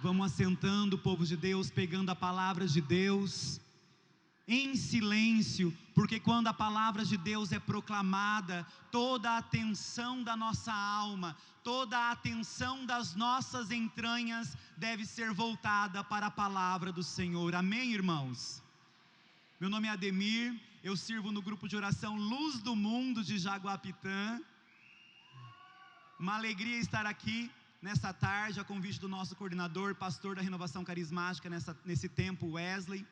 Vamos assentando, povo de Deus, pegando a palavra de Deus em silêncio, porque quando a palavra de Deus é proclamada, toda a atenção da nossa alma, toda a atenção das nossas entranhas deve ser voltada para a palavra do Senhor. Amém, irmãos? Meu nome é Ademir, eu sirvo no grupo de oração Luz do Mundo de Jaguapitã. Uma alegria estar aqui nessa tarde, a convite do nosso coordenador, pastor da Renovação Carismática nesse tempo, Wesley.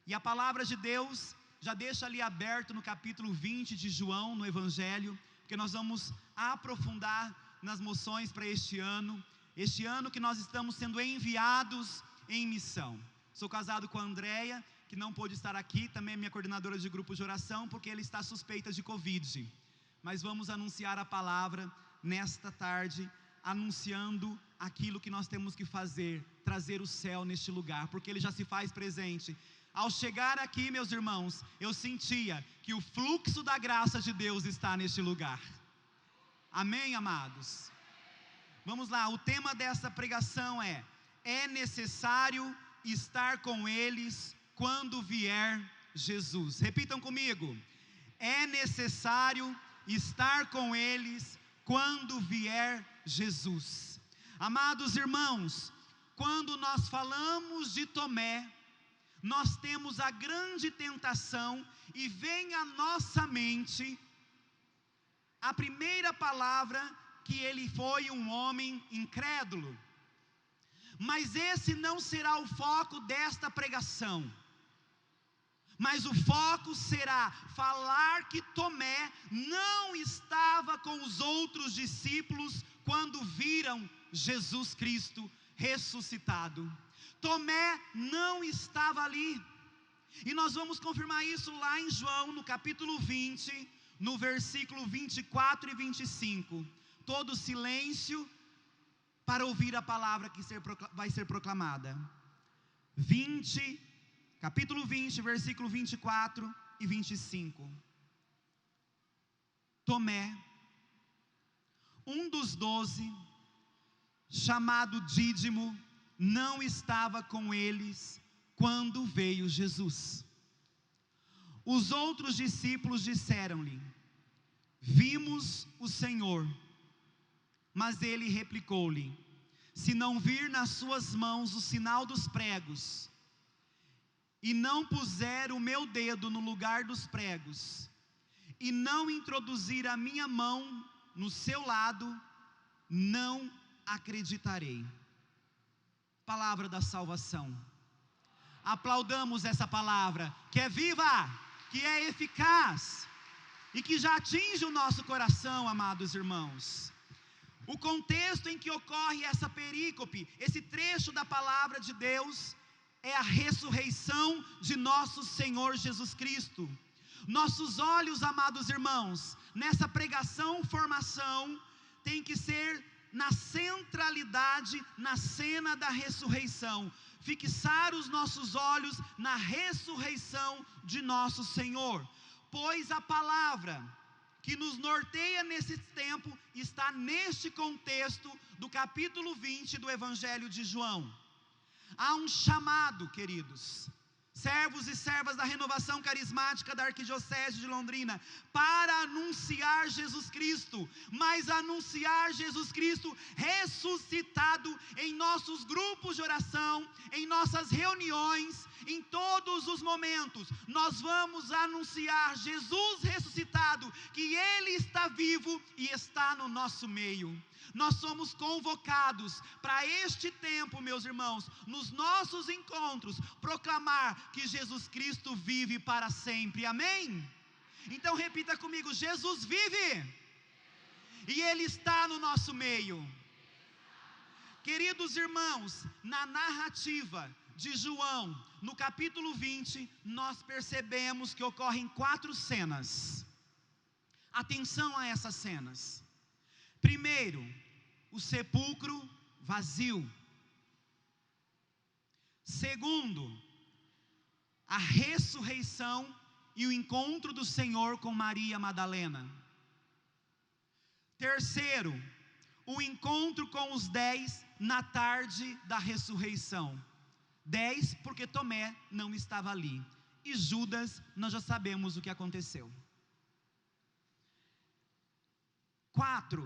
E a palavra de Deus já deixa ali aberto no capítulo 20 de João, no Evangelho, porque nós vamos aprofundar nas moções para este ano que nós estamos sendo enviados em missão. Sou casado com a Andréia, que não pôde estar aqui, também é minha coordenadora de grupo de oração, porque ela está suspeita de Covid. Mas vamos anunciar a palavra nesta tarde, anunciando aquilo que nós temos que fazer, trazer o céu neste lugar, porque ele já se faz presente. Ao chegar aqui, meus irmãos, eu sentia que o fluxo da graça de Deus está neste lugar. Amém, amados? Vamos lá, o tema dessa pregação é necessário estar com eles quando vier Jesus. Repitam comigo: é necessário estar com eles quando vier Jesus. Amados irmãos, quando nós falamos de Tomé, nós temos a grande tentação e vem à nossa mente a primeira palavra, que ele foi um homem incrédulo. Mas esse não será o foco desta pregação. Mas o foco será falar que Tomé não estava com os outros discípulos quando viram Jesus Cristo ressuscitado. Tomé não estava ali. E nós vamos confirmar isso lá em João, no capítulo 20, no versículo 24 e 25. Todo silêncio para ouvir a palavra que vai ser proclamada. Capítulo 20, versículo 24 e 25. Tomé, um dos 12, chamado Dídimo, não estava com eles quando veio Jesus. Os outros discípulos disseram-lhe: vimos o Senhor. Mas ele replicou-lhe: se não vir nas suas mãos o sinal dos pregos, e não puser o meu dedo no lugar dos pregos, e não introduzir a minha mão no seu lado, não acreditarei. Palavra da salvação. Aplaudamos essa palavra, que é viva, que é eficaz, e que já atinge o nosso coração, amados irmãos. O contexto em que ocorre essa perícope, esse trecho da palavra de Deus, é a ressurreição de nosso Senhor Jesus Cristo. Nossos olhos, amados irmãos, nessa pregação, formação, tem que ser na centralidade, na cena da ressurreição. Fixar os nossos olhos na ressurreição de nosso Senhor. Pois a palavra que nos norteia nesse tempo está neste contexto do capítulo 20 do Evangelho de João. Há um chamado, queridos, servos e servas da Renovação Carismática da Arquidiocese de Londrina, para anunciar Jesus Cristo, mas anunciar Jesus Cristo ressuscitado em nossos grupos de oração, em nossas reuniões, em todos os momentos. Nós vamos anunciar Jesus ressuscitado, que Ele está vivo e está no nosso meio. Nós somos convocados para este tempo, meus irmãos, nos nossos encontros, proclamar que Jesus Cristo vive para sempre, amém? Então repita comigo: Jesus vive, e Ele está no nosso meio. Queridos irmãos, na narrativa de João, no capítulo 20, nós percebemos que ocorrem 4 cenas. Atenção a essas cenas. Primeiro, o sepulcro vazio. Segundo, a ressurreição e o encontro do Senhor com Maria Madalena. Terceiro, o encontro com os 10 na tarde da ressurreição. 10, porque Tomé não estava ali. E Judas, nós já sabemos o que aconteceu. 4,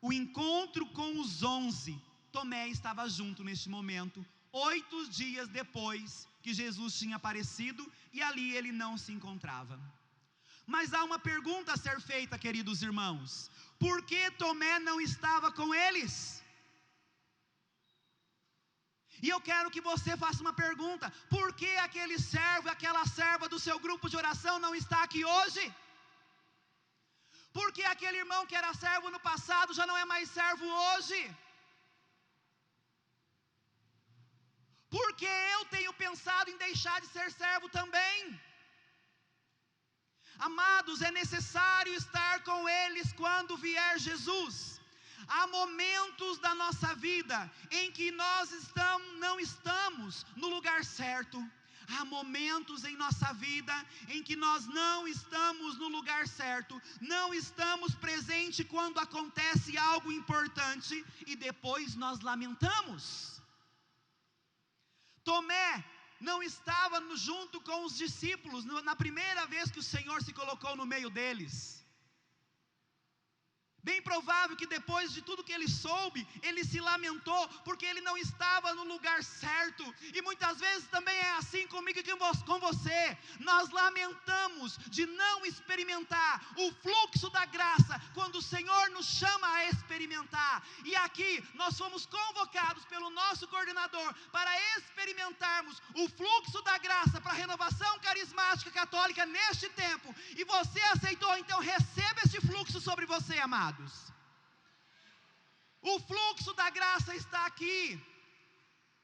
o encontro com os 11. Tomé estava junto neste momento, 8 dias depois que Jesus tinha aparecido, e ali ele não se encontrava. Mas há uma pergunta a ser feita, queridos irmãos: por que Tomé não estava com eles? E eu quero que você faça uma pergunta: por que aquele servo e aquela serva do seu grupo de oração não está aqui hoje? Por que aquele irmão que era servo no passado já não é mais servo hoje? Porque eu tenho pensado em deixar de ser servo também. Amados, é necessário estar com eles quando vier Jesus. Há momentos da nossa vida em que nós não estamos no lugar certo. Há momentos em nossa vida em que nós não estamos no lugar certo, não estamos presentes quando acontece algo importante e depois nós lamentamos. Tomé não estava junto com os discípulos na primeira vez que o Senhor se colocou no meio deles. Bem provável que depois de tudo que ele soube, ele se lamentou, porque ele não estava no lugar certo. E muitas vezes também é assim comigo e com você. Nós lamentamos de não experimentar o fluxo da graça, quando o Senhor nos chama a experimentar. E aqui nós fomos convocados pelo nosso coordenador para experimentarmos o fluxo da graça para a renovação carismática católica neste tempo. E você aceitou, então receba este fluxo sobre você, amado. O fluxo da graça está aqui,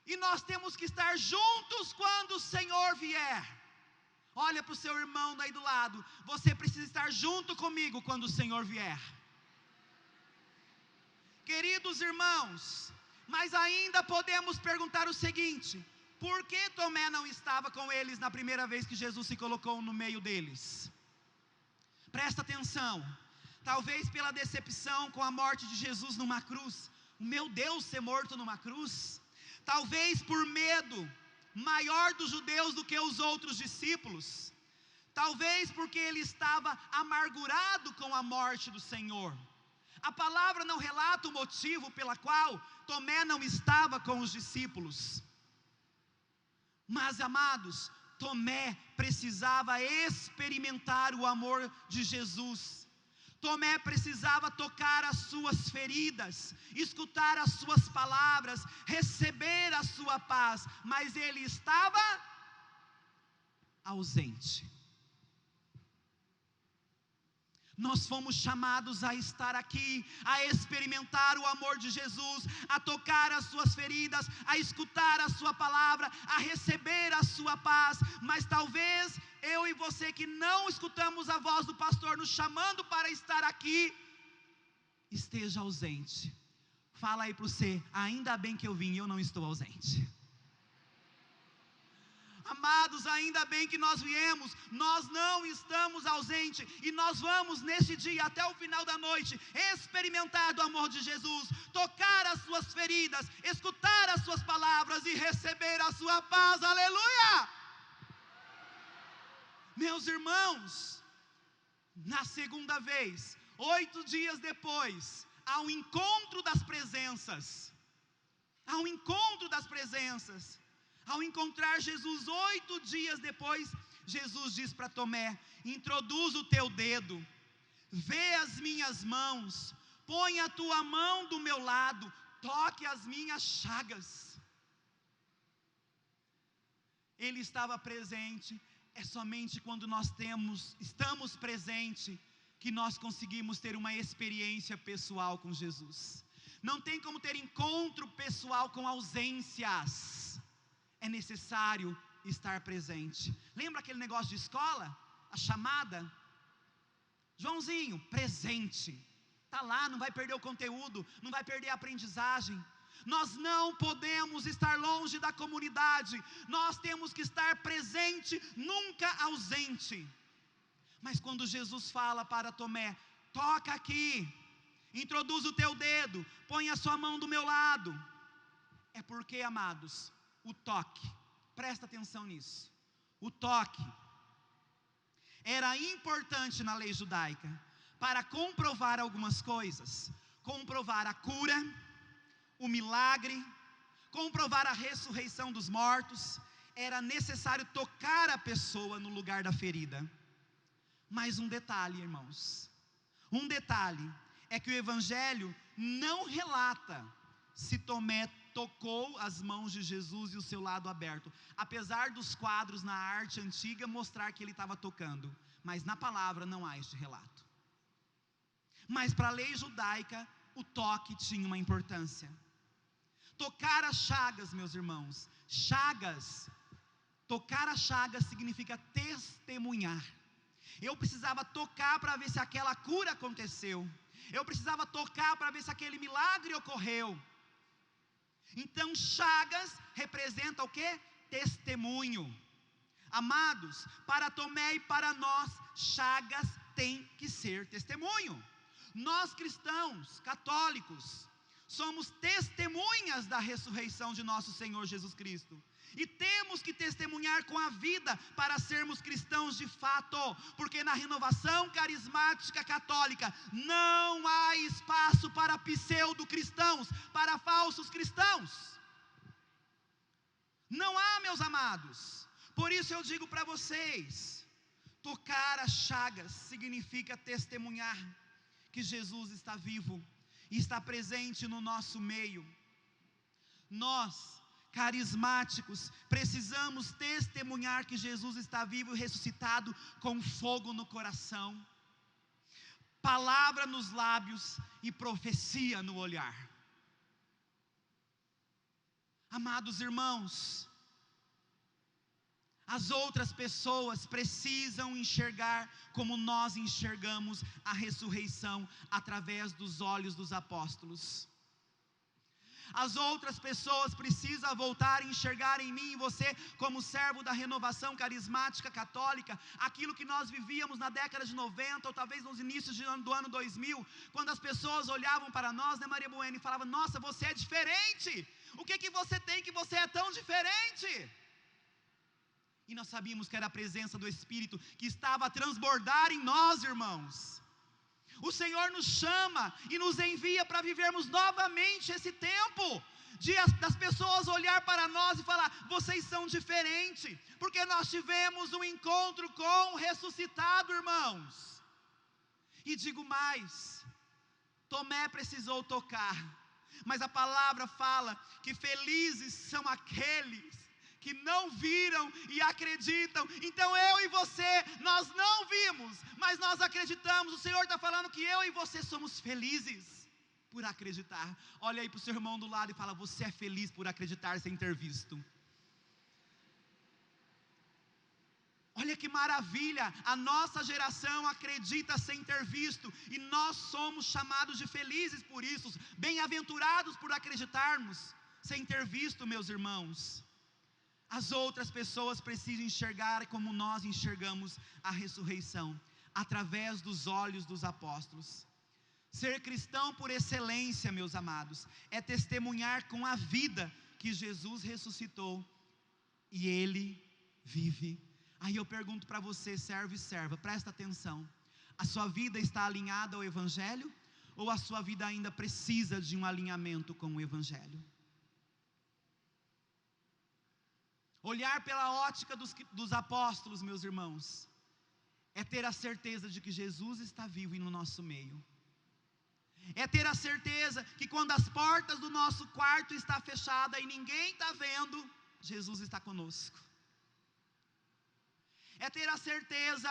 e nós temos que estar juntos quando o Senhor vier. Olha para o seu irmão daí do lado: você precisa estar junto comigo quando o Senhor vier. Queridos irmãos, mas ainda podemos perguntar o seguinte: por que Tomé não estava com eles na primeira vez que Jesus se colocou no meio deles? Presta atenção. Talvez pela decepção com a morte de Jesus numa cruz. Meu Deus, ser morto numa cruz. Talvez por medo maior dos judeus do que os outros discípulos. Talvez porque ele estava amargurado com a morte do Senhor. A palavra não relata o motivo pela qual Tomé não estava com os discípulos. Mas, amados, Tomé precisava experimentar o amor de Jesus. Tomé precisava tocar as suas feridas, escutar as suas palavras, receber a sua paz, mas ele estava ausente. Nós fomos chamados a estar aqui, a experimentar o amor de Jesus, a tocar as suas feridas, a escutar a sua palavra, a receber a sua paz. Mas talvez eu e você que não escutamos a voz do pastor nos chamando para estar aqui, esteja ausente. Fala aí para você: ainda bem que eu vim, eu não estou ausente. Amados, ainda bem que nós viemos, nós não estamos ausentes, e nós vamos neste dia, até o final da noite, experimentar do amor de Jesus, tocar as suas feridas, escutar as suas palavras e receber a sua paz. Aleluia! Meus irmãos, na segunda vez, 8 dias depois, há um encontro das presenças. Há um encontro das presenças. Ao encontrar Jesus 8 dias depois, Jesus diz para Tomé: introduz o teu dedo, vê as minhas mãos, põe a tua mão do meu lado, toque as minhas chagas. Ele estava presente. É somente quando nós estamos presentes que nós conseguimos ter uma experiência pessoal com Jesus. Não tem como ter encontro pessoal com ausências. É necessário estar presente. Lembra aquele negócio de escola? A chamada? Joãozinho, presente. Está lá, não vai perder o conteúdo, não vai perder a aprendizagem. Nós não podemos estar longe da comunidade. Nós temos que estar presente, nunca ausente. Mas quando Jesus fala para Tomé: toca aqui, introduz o teu dedo, põe a sua mão do meu lado, É porque, amados, o toque, presta atenção nisso, o toque era importante na lei judaica para comprovar algumas coisas, comprovar a cura, o milagre, comprovar a ressurreição dos mortos. Era necessário tocar a pessoa no lugar da ferida. Mas um detalhe, irmãos, um detalhe é que o Evangelho não relata se Tomé tocou as mãos de Jesus e o seu lado aberto, apesar dos quadros na arte antiga mostrar que ele estava tocando, mas na palavra não há este relato. Mas para a lei judaica, o toque tinha uma importância. Tocar as chagas, meus irmãos, tocar as chagas significa testemunhar. Eu precisava tocar para ver se aquela cura aconteceu, eu precisava tocar para ver se aquele milagre ocorreu. Então chagas representa o que? Testemunho. Amados, para Tomé e para nós, chagas tem que ser testemunho. Nós cristãos, católicos, somos testemunhas da ressurreição de nosso Senhor Jesus Cristo. E temos que testemunhar com a vida para sermos cristãos de fato, porque na renovação carismática católica não há espaço para pseudo-cristãos, para falsos cristãos. Não há, meus amados. Por isso eu digo para vocês, tocar as chagas significa testemunhar que Jesus está vivo e está presente no nosso meio. Nós, carismáticos, precisamos testemunhar que Jesus está vivo e ressuscitado com fogo no coração, palavra nos lábios e profecia no olhar. Amados irmãos, as outras pessoas precisam enxergar como nós enxergamos a ressurreição através dos olhos dos apóstolos. As outras pessoas precisam voltar a enxergar em mim e você, como servo da renovação carismática católica, aquilo que nós vivíamos na década de 90, ou talvez nos inícios do ano 2000, quando as pessoas olhavam para nós, né, Maria Bueno, e falavam: nossa, você é diferente, o que você tem que você é tão diferente? E nós sabíamos que era a presença do Espírito que estava a transbordar em nós, irmãos. O Senhor nos chama e nos envia para vivermos novamente esse tempo das pessoas olhar para nós e falar: vocês são diferentes, porque nós tivemos um encontro com o ressuscitado, irmãos. E digo mais, Tomé precisou tocar, mas a palavra fala que felizes são aqueles que não viram e acreditam. Então eu e você, nós não vimos, mas nós acreditamos. O Senhor está falando que eu e você somos felizes por acreditar. Olha aí para o seu irmão do lado e fala: você é feliz por acreditar sem ter visto. Olha que maravilha, a nossa geração acredita sem ter visto, e nós somos chamados de felizes por isso, bem-aventurados por acreditarmos sem ter visto, meus irmãos. As outras pessoas precisam enxergar como nós enxergamos a ressurreição, através dos olhos dos apóstolos. Ser cristão por excelência, meus amados, é testemunhar com a vida que Jesus ressuscitou e Ele vive. Aí eu pergunto para você, servo e serva, presta atenção: a sua vida está alinhada ao Evangelho, ou a sua vida ainda precisa de um alinhamento com o Evangelho? Olhar pela ótica dos apóstolos, meus irmãos, é ter a certeza de que Jesus está vivo e no nosso meio. É ter a certeza que quando as portas do nosso quarto estão fechadas e ninguém está vendo, Jesus está conosco. É ter a certeza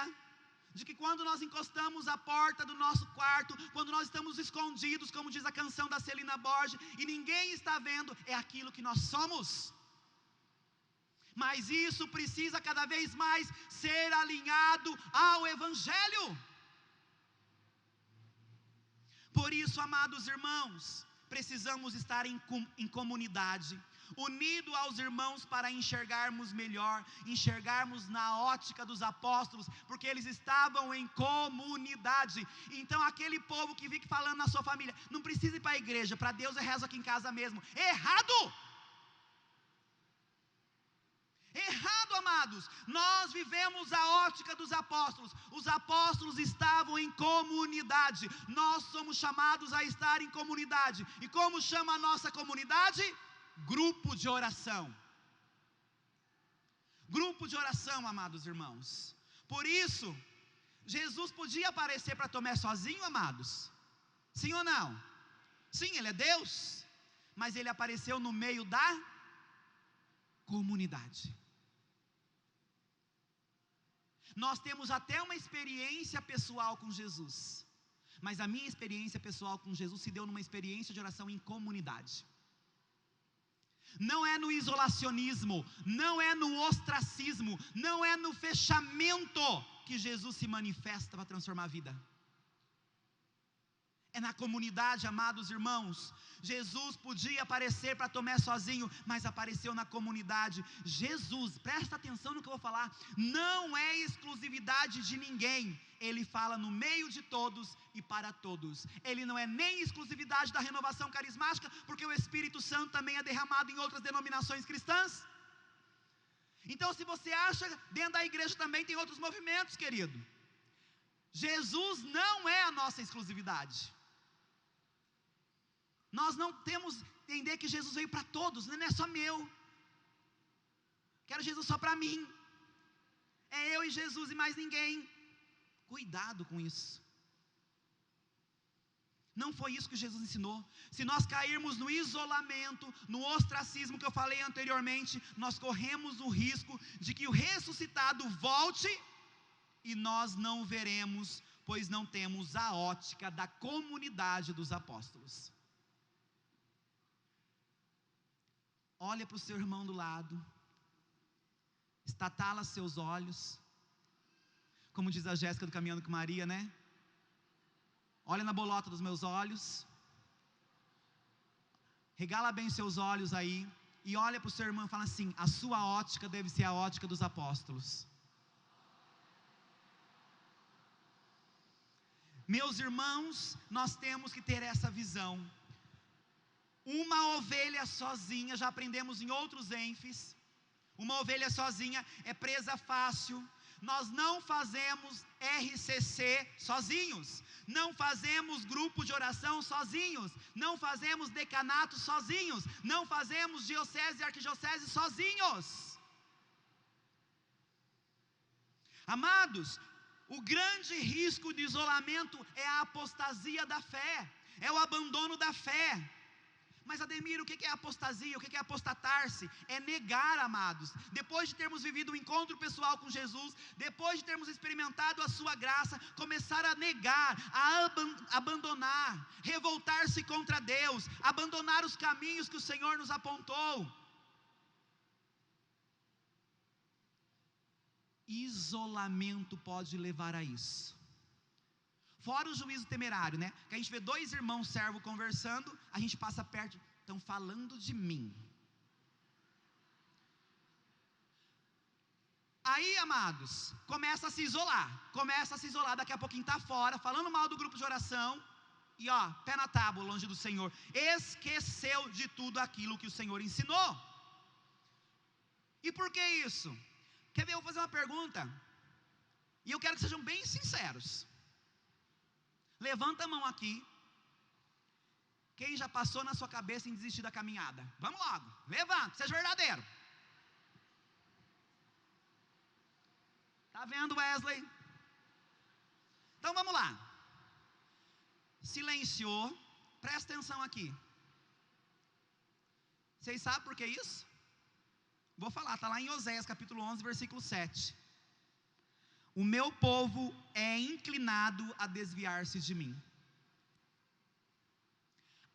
de que quando nós encostamos a porta do nosso quarto, quando nós estamos escondidos, como diz a canção da Celina Borges, e ninguém está vendo, é aquilo que nós somos. Mas isso precisa cada vez mais ser alinhado ao Evangelho. Por isso, amados irmãos, precisamos estar em comunidade, unido aos irmãos para enxergarmos melhor, enxergarmos na ótica dos apóstolos, porque eles estavam em comunidade. Então aquele povo que fica falando na sua família: não precisa ir para a igreja, para Deus eu rezo aqui em casa mesmo. Errado! amados, nós vivemos a ótica dos apóstolos. Os apóstolos estavam em comunidade. Nós somos chamados a estar em comunidade. E como chama a nossa comunidade? Grupo de oração. Grupo de oração, amados irmãos. Por isso, Jesus podia aparecer para Tomé sozinho, amados? Sim ou não? Sim, Ele é Deus, mas Ele apareceu no meio da comunidade. Nós temos até uma experiência pessoal com Jesus, mas a minha experiência pessoal com Jesus se deu numa experiência de oração em comunidade. Não é no isolacionismo, não é no ostracismo, não é no fechamento que Jesus se manifesta para transformar a vida. É na comunidade, amados irmãos. Jesus podia aparecer para Tomé sozinho, mas apareceu na comunidade. Jesus, presta atenção no que eu vou falar, não é exclusividade de ninguém. Ele fala no meio de todos e para todos. Ele não é nem exclusividade da renovação carismática, porque o Espírito Santo também é derramado em outras denominações cristãs. Então, se você acha, dentro da igreja também tem outros movimentos, querido. Jesus não é a nossa exclusividade. Nós não temos que entender que Jesus veio para todos, não é só meu. Quero Jesus só para mim. É eu e Jesus e mais ninguém. Cuidado com isso. Não foi isso que Jesus ensinou. Se nós cairmos no isolamento, no ostracismo que eu falei anteriormente, nós corremos o risco de que o ressuscitado volte e nós não o veremos, pois não temos a ótica da comunidade dos apóstolos. Olha para o seu irmão do lado, estatala seus olhos, como diz a Jéssica do Caminhando com Maria, né? Olha na bolota dos meus olhos, regala bem os seus olhos aí, e olha para o seu irmão e fala assim: a sua ótica deve ser a ótica dos apóstolos. Meus irmãos, nós temos que ter essa visão. Uma ovelha sozinha, já aprendemos em outros enfes, uma ovelha sozinha é presa fácil. Nós não fazemos RCC sozinhos, não fazemos grupo de oração sozinhos, não fazemos decanato sozinhos, não fazemos diocese e arquidiocese sozinhos. Amados, o grande risco de isolamento é a apostasia da fé, é o abandono da fé. Mas Ademir, o que é apostasia? O que é apostatar-se? É negar, amados. Depois de termos vivido um encontro pessoal com Jesus, depois de termos experimentado a sua graça, começar a negar, a abandonar, revoltar-se contra Deus, abandonar os caminhos que o Senhor nos apontou. Isolamento pode levar a isso. Fora o juízo temerário, né? Que a gente vê dois irmãos servos conversando, a gente passa perto, estão falando de mim. Aí, amados, começa a se isolar, daqui a pouquinho está fora, falando mal do grupo de oração, e ó, pé na tábua, longe do Senhor, esqueceu de tudo aquilo que o Senhor ensinou. E por que isso? Quer ver, eu vou fazer uma pergunta, e eu quero que sejam bem sinceros. Levanta a mão aqui. Quem já passou na sua cabeça em desistir da caminhada? Vamos logo, levanta, seja verdadeiro. Está vendo, Wesley? Então vamos lá. Silenciou, presta atenção aqui. Vocês sabem por que isso? Vou falar, está lá em Oséias capítulo 11, versículo 7. O meu povo é inclinado a desviar-se de mim.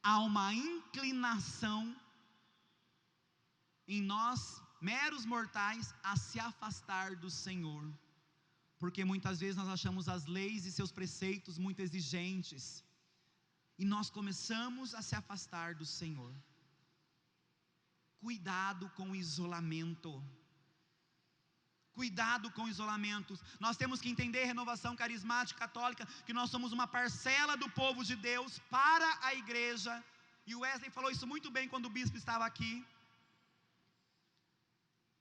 Há uma inclinação em nós, meros mortais, a se afastar do Senhor. Porque muitas vezes nós achamos as leis e seus preceitos muito exigentes. E nós começamos a se afastar do Senhor. Cuidado com o isolamento. Cuidado com o isolamento. Nós temos que entender, renovação carismática católica, que nós somos uma parcela do povo de Deus para a igreja. E o Wesley falou isso muito bem quando o bispo estava aqui.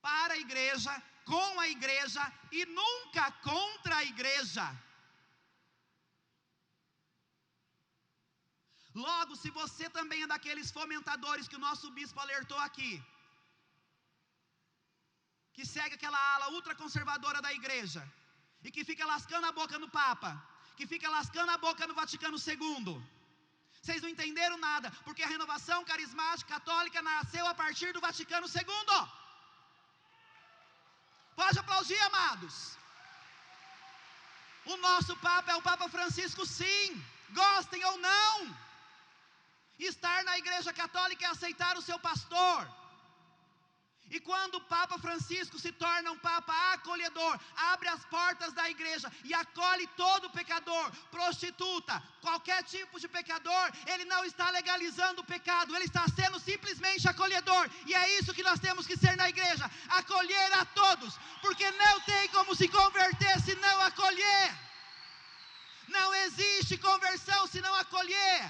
Para a igreja, com a igreja e nunca contra a igreja. Logo, se você também é daqueles fomentadores que o nosso bispo alertou aqui, que segue aquela ala ultraconservadora da igreja, e que fica lascando a boca no Papa, que fica lascando a boca no Vaticano II, vocês não entenderam nada, porque a renovação carismática católica nasceu a partir do Vaticano II. Pode aplaudir, amados. O nosso Papa é o Papa Francisco, sim, gostem ou não. Estar na igreja católica é aceitar o seu pastor. E quando o Papa Francisco se torna um Papa acolhedor, abre as portas da igreja e acolhe todo pecador, prostituta, qualquer tipo de pecador, ele não está legalizando o pecado, ele está sendo simplesmente acolhedor. E é isso que nós temos que ser na igreja, acolher a todos, porque não tem como se converter se não acolher. Não existe conversão se não acolher.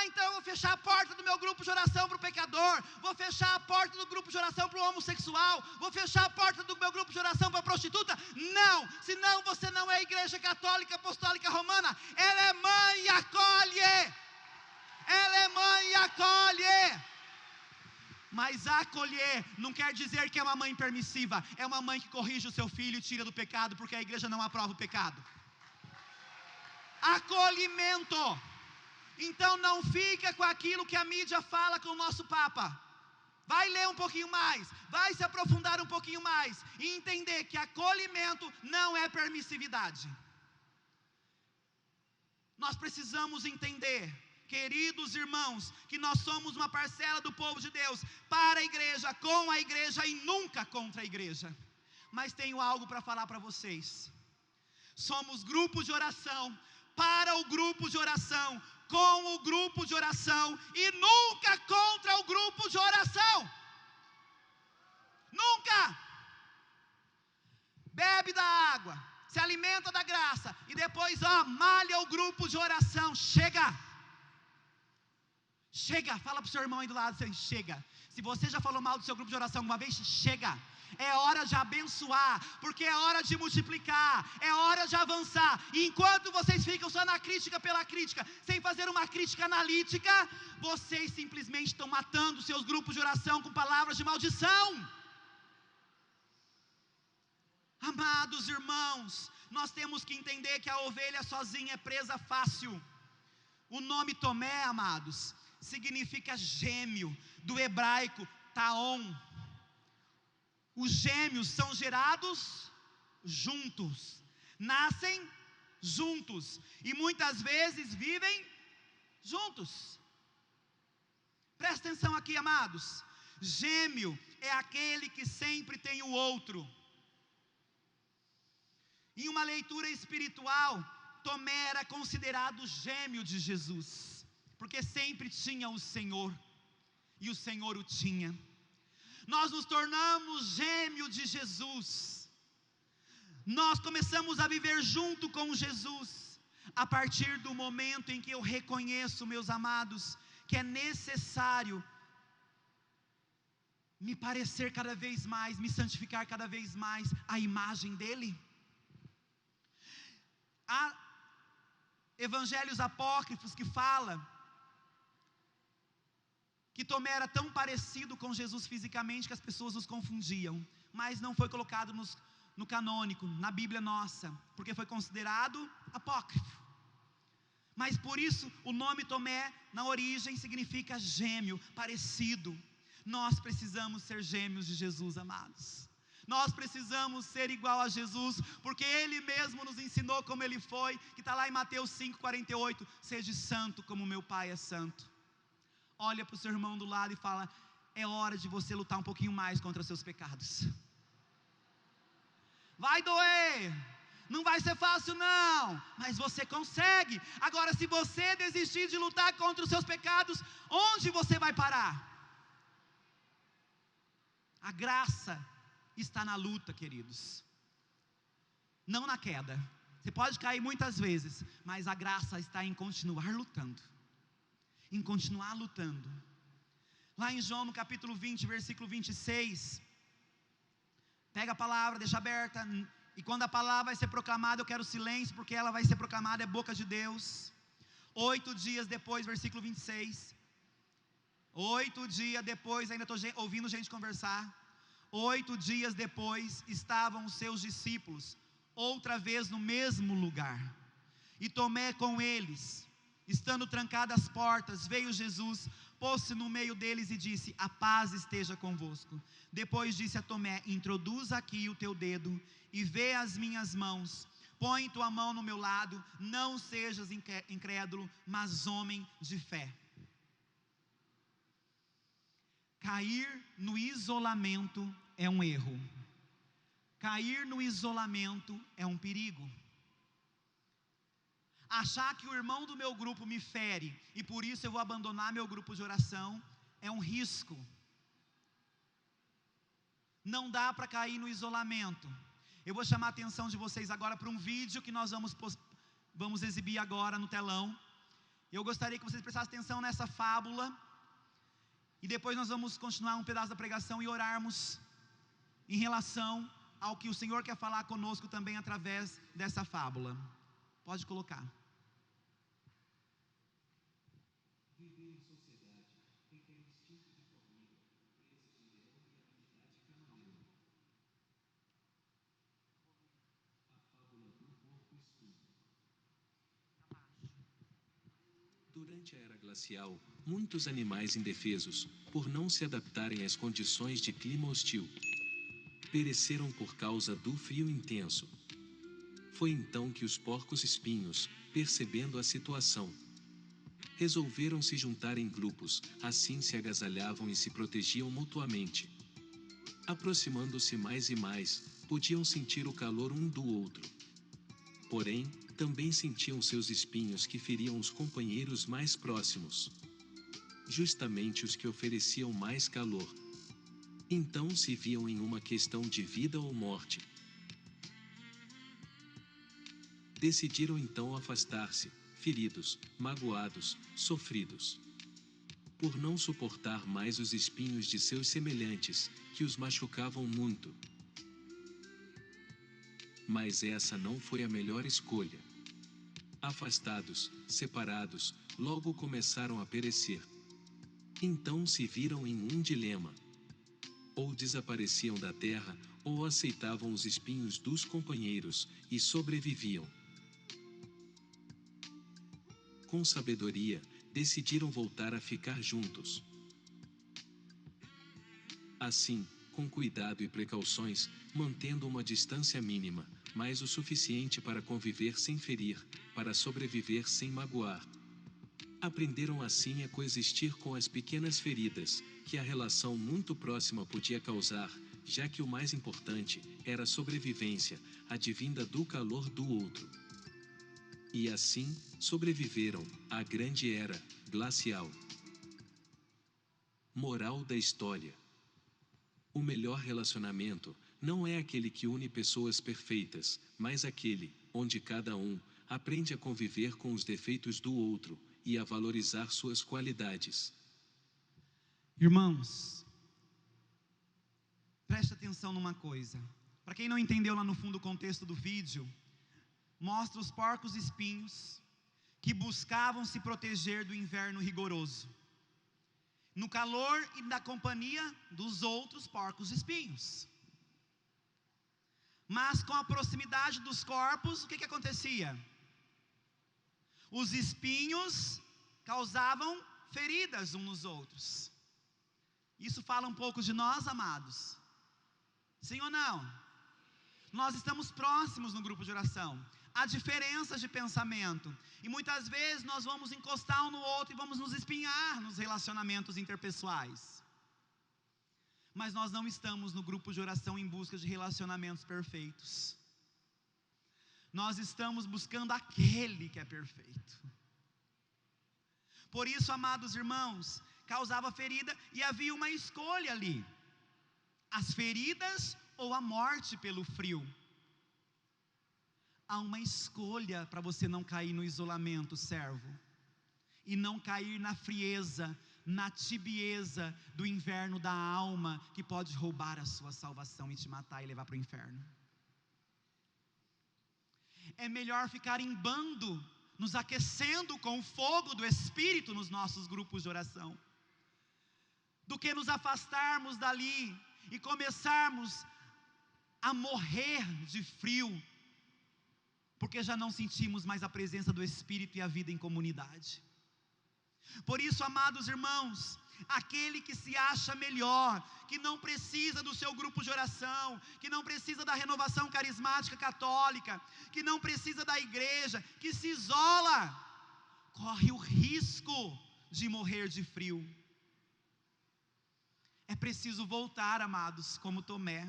Então eu vou fechar a porta do meu grupo de oração para o pecador, vou fechar a porta do grupo de oração para o homossexual, vou fechar a porta do meu grupo de oração para a prostituta. Não, senão você não é igreja católica apostólica romana. Ela é mãe e acolhe. Ela é mãe e acolhe. Mas acolher não quer dizer que é uma mãe permissiva, é uma mãe que corrige o seu filho e tira do pecado, porque a igreja não aprova o pecado. Acolhimento. Então não fica com aquilo que a mídia fala com o nosso Papa. Vai ler um pouquinho mais, vai se aprofundar um pouquinho mais e entender que acolhimento não é permissividade. Nós precisamos entender, queridos irmãos, que nós somos uma parcela do povo de Deus para a igreja, com a igreja e nunca contra a igreja. Mas tenho algo para falar para vocês. Somos grupo de oração para o grupo de oração, com o grupo de oração e nunca contra o grupo de oração. Nunca. Bebe da água, se alimenta da graça e depois malha o grupo de oração. Chega. Chega, fala para o seu irmão aí do lado, chega. Se você já falou mal do seu grupo de oração alguma vez, chega. É hora de abençoar, porque é hora de multiplicar, é hora de avançar. E enquanto vocês ficam só na crítica pela crítica, sem fazer uma crítica analítica, vocês simplesmente estão matando seus grupos de oração com palavras de maldição. Amados irmãos, nós temos que entender que a ovelha sozinha é presa fácil. O nome Tomé, amados, significa gêmeo, do hebraico taon. Os gêmeos são gerados juntos, nascem juntos e muitas vezes vivem juntos. Presta atenção aqui, amados. Gêmeo é aquele que sempre tem o outro. Em uma leitura espiritual, Tomé era considerado gêmeo de Jesus, porque sempre tinha o Senhor e o Senhor o tinha. Nós nos tornamos gêmeo de Jesus. Nós começamos a viver junto com Jesus a partir do momento em que eu reconheço, meus amados, que é necessário me parecer cada vez mais, me santificar cada vez mais à imagem dele. Há evangelhos apócrifos que falam que Tomé era tão parecido com Jesus fisicamente que as pessoas os confundiam, mas não foi colocado no canônico, na Bíblia nossa, porque foi considerado apócrifo. Mas por isso o nome Tomé na origem significa gêmeo, parecido. Nós precisamos ser gêmeos de Jesus, amados. Nós precisamos ser igual a Jesus, porque Ele mesmo nos ensinou como Ele foi, que está lá em Mateus 5,48, seja santo como meu Pai é santo. Olha para o seu irmão do lado e fala, é hora de você lutar um pouquinho mais contra os seus pecados. Vai doer, não vai ser fácil não, mas você consegue. Agora, se você desistir de lutar contra os seus pecados, onde você vai parar? A graça está na luta, queridos, não na queda. Você pode cair muitas vezes, mas a graça está em continuar lutando, em continuar lutando. Lá em João no capítulo 20, versículo 26, Pega a palavra, deixa aberta. E quando a palavra vai ser proclamada, eu quero silêncio, porque ela vai ser proclamada, é boca de Deus. 8 dias depois, versículo 26. 8 dias depois, ainda estou ouvindo gente conversar. 8 dias depois, estavam os seus discípulos, outra vez no mesmo lugar. E Tomé com eles. Estando trancadas as portas, veio Jesus, pôs-se no meio deles e disse: a paz esteja convosco. Depois disse a Tomé: introduz aqui o teu dedo e vê as minhas mãos. Põe tua mão no meu lado, não sejas incrédulo, mas homem de fé. Cair no isolamento é um erro. Cair no isolamento é um perigo. Achar que o irmão do meu grupo me fere e por isso eu vou abandonar meu grupo de oração é um risco. Não dá para cair no isolamento. Eu vou chamar a atenção de vocês agora para um vídeo que nós vamos exibir agora no telão. Eu gostaria que vocês prestassem atenção nessa fábula. E depois nós vamos continuar um pedaço da pregação e orarmos em relação ao que o Senhor quer falar conosco também através dessa fábula. Pode colocar. Viver em sociedade requer instinto de família, presas de leão e habilidade camaleão. A fábula do porco espinho. Durante a era glacial, muitos animais indefesos, por não se adaptarem às condições de clima hostil, pereceram por causa do frio intenso. Foi então que os porcos-espinhos, percebendo a situação, resolveram se juntar em grupos, assim se agasalhavam e se protegiam mutuamente. Aproximando-se mais e mais, podiam sentir o calor um do outro. Porém, também sentiam seus espinhos que feriam os companheiros mais próximos, justamente os que ofereciam mais calor. Então se viam em uma questão de vida ou morte. Decidiram então afastar-se, feridos, magoados, sofridos, por não suportar mais os espinhos de seus semelhantes, que os machucavam muito. Mas essa não foi a melhor escolha. Afastados, separados, logo começaram a perecer. Então se viram em um dilema: ou desapareciam da terra, ou aceitavam os espinhos dos companheiros, e sobreviviam. Com sabedoria, decidiram voltar a ficar juntos. Assim, com cuidado e precauções, mantendo uma distância mínima, mas o suficiente para conviver sem ferir, para sobreviver sem magoar. Aprenderam assim a coexistir com as pequenas feridas, que a relação muito próxima podia causar, já que o mais importante era a sobrevivência, advinda do calor do outro. E assim, sobreviveram à grande era glacial. Moral da história: o melhor relacionamento não é aquele que une pessoas perfeitas, mas aquele onde cada um aprende a conviver com os defeitos do outro e a valorizar suas qualidades. Irmãos, preste atenção numa coisa. Para quem não entendeu lá no fundo o contexto do vídeo, mostra os porcos espinhos que buscavam se proteger do inverno rigoroso, no calor e na companhia dos outros porcos espinhos. Mas com a proximidade dos corpos, o que acontecia? Os espinhos causavam feridas uns nos outros. Isso fala um pouco de nós, amados. Sim ou não? Nós estamos próximos no grupo de oração. Há diferenças de pensamento. E muitas vezes nós vamos encostar um no outro e vamos nos espinhar nos relacionamentos interpessoais. Mas nós não estamos no grupo de oração em busca de relacionamentos perfeitos. Nós estamos buscando aquele que é perfeito. Por isso, amados irmãos, causava ferida e havia uma escolha ali: as feridas ou a morte pelo frio. Há uma escolha para você não cair no isolamento, servo, e não cair na frieza, na tibieza do inverno da alma, que pode roubar a sua salvação e te matar e levar para o inferno. É melhor ficar em bando, nos aquecendo com o fogo do Espírito nos nossos grupos de oração, do que nos afastarmos dali e começarmos a morrer de frio, porque já não sentimos mais a presença do Espírito e a vida em comunidade. Por isso, amados irmãos, aquele que se acha melhor, que não precisa do seu grupo de oração, que não precisa da renovação carismática católica, que não precisa da igreja, que se isola, corre o risco de morrer de frio. É preciso voltar, amados, como Tomé,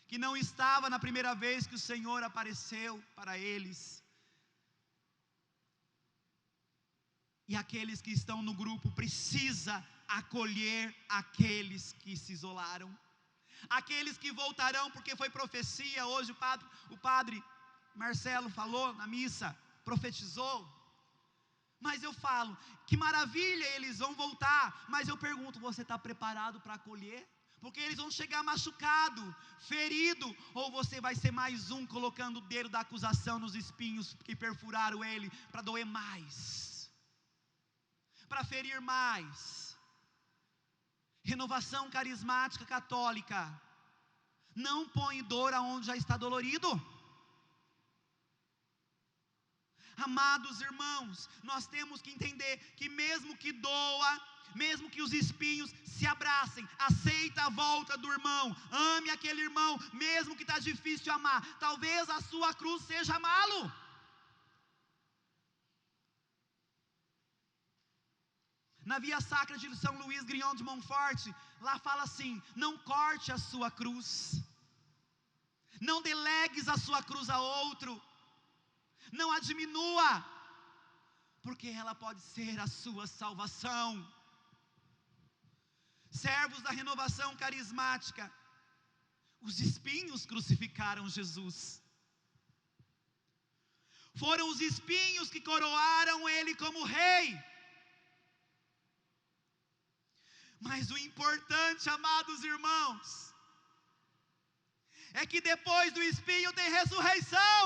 que não estava na primeira vez que o Senhor apareceu para eles. E aqueles que estão no grupo precisa acolher aqueles que se isolaram, aqueles que voltarão, porque foi profecia. Hoje o padre Marcelo falou na missa, profetizou. Mas eu falo, que maravilha, eles vão voltar. Mas eu pergunto, você está preparado para acolher? Porque eles vão chegar machucado, ferido, ou você vai ser mais um colocando o dedo da acusação nos espinhos que perfuraram ele, para doer mais, para ferir mais. Renovação carismática católica não põe dor aonde já está dolorido. Amados irmãos, nós temos que entender que mesmo que doa, mesmo que os espinhos se abracem, aceita a volta do irmão, ame aquele irmão, mesmo que está difícil amar. Talvez a sua cruz seja amá-lo. Na Via Sacra de São Luís Grignon de Montfort, lá fala assim: não corte a sua cruz, não delegues a sua cruz a outro, não a diminua, porque ela pode ser a sua salvação. Servos da renovação carismática, os espinhos crucificaram Jesus. Foram os espinhos que coroaram ele como rei. Mas o importante, amados irmãos, é que depois do espinho tem ressurreição.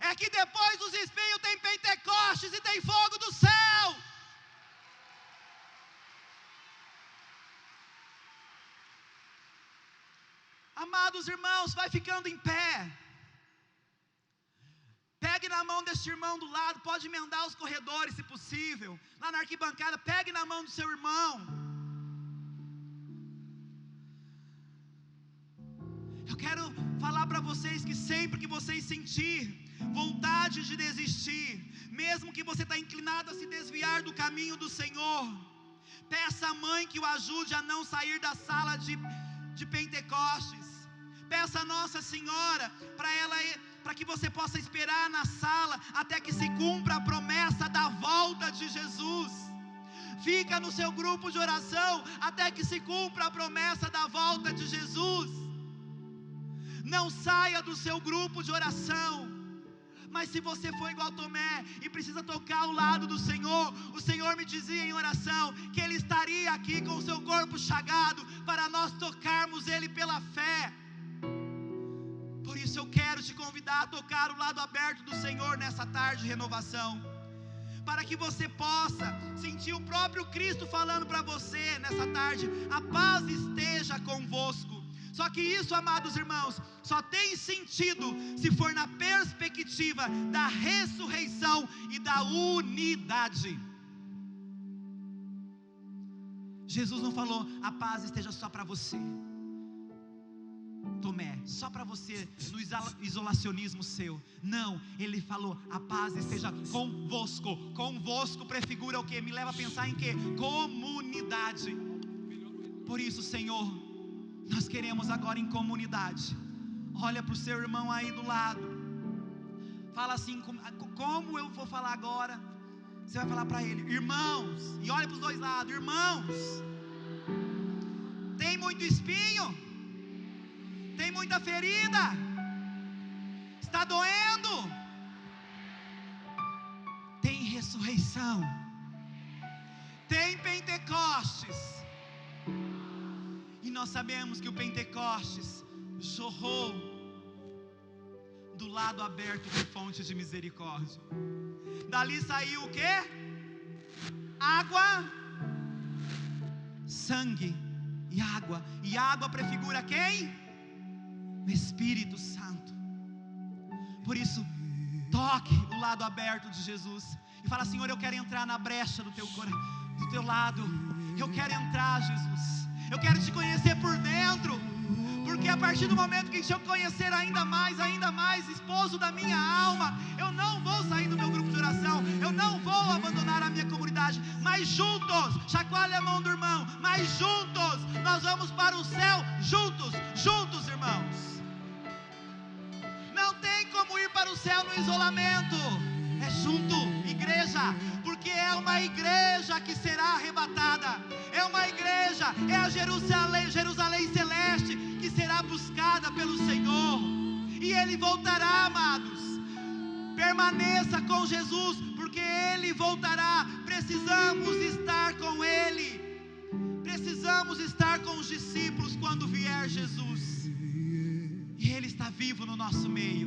É que depois dos espinhos tem Pentecostes e tem fogo do céu. Amados irmãos, vai ficando em pé. Pegue na mão deste irmão do lado, pode emendar os corredores se possível. Lá na arquibancada, pegue na mão do seu irmão. Eu quero falar para vocês que sempre que vocês sentir vontade de desistir, mesmo que você está inclinado a se desviar do caminho do Senhor, peça à mãe que o ajude a não sair da sala de Pentecostes. Peça a Nossa Senhora para que você possa esperar na sala até que se cumpra a promessa da volta de Jesus. Fica no seu grupo de oração até que se cumpra a promessa da volta de Jesus. Não saia do seu grupo de oração. Mas se você for igual Tomé e precisa tocar ao lado do Senhor, o Senhor me dizia em oração que Ele estaria aqui com o seu corpo chagado para nós tocarmos Ele pela fé. Por isso eu quero te convidar a tocar o lado aberto do Senhor nessa tarde de renovação, para que você possa sentir o próprio Cristo falando para você nessa tarde: a paz esteja convosco. Só que isso, amados irmãos, só tem sentido se for na perspectiva da ressurreição e da unidade. Jesus não falou: a paz esteja só para você, Tomé, só para você, no isolacionismo seu. Não, Ele falou: a paz esteja convosco. Convosco prefigura o que? Me leva a pensar em que? Comunidade. Por isso, Senhor, nós queremos agora em comunidade. Olha para o seu irmão aí do lado, fala assim: como eu vou falar agora? Você vai falar para ele: irmãos, e olha para os dois lados: irmãos, tem muito espinho, tem muita ferida, está doendo, tem ressurreição, Tem Pentecostes. E nós sabemos que o Pentecostes jorrou do lado aberto de fontes de misericórdia. Dali saiu o quê? Água, sangue e água. E água prefigura quem? O Espírito Santo. Por isso, toque o lado aberto de Jesus e fala: Senhor, eu quero entrar na brecha do teu coração, do teu lado. Eu quero entrar, Jesus. Eu quero te conhecer por dentro. Porque a partir do momento que eu conhecer ainda mais, esposo da minha alma, eu não vou sair do meu grupo de oração, eu não vou abandonar a minha comunidade, mas juntos, chacoalhe a mão do irmão, mas juntos, nós vamos para o céu, juntos, irmãos. Não tem como ir para o céu no isolamento, é junto, igreja, porque é uma igreja que será arrebatada, é uma igreja, é a Jerusalém celeste, que será buscada pelo Senhor, e Ele voltará, amados. Permaneça com Jesus, porque Ele voltará. Precisamos estar com Ele, precisamos estar com os discípulos quando vier Jesus, e Ele está vivo no nosso meio.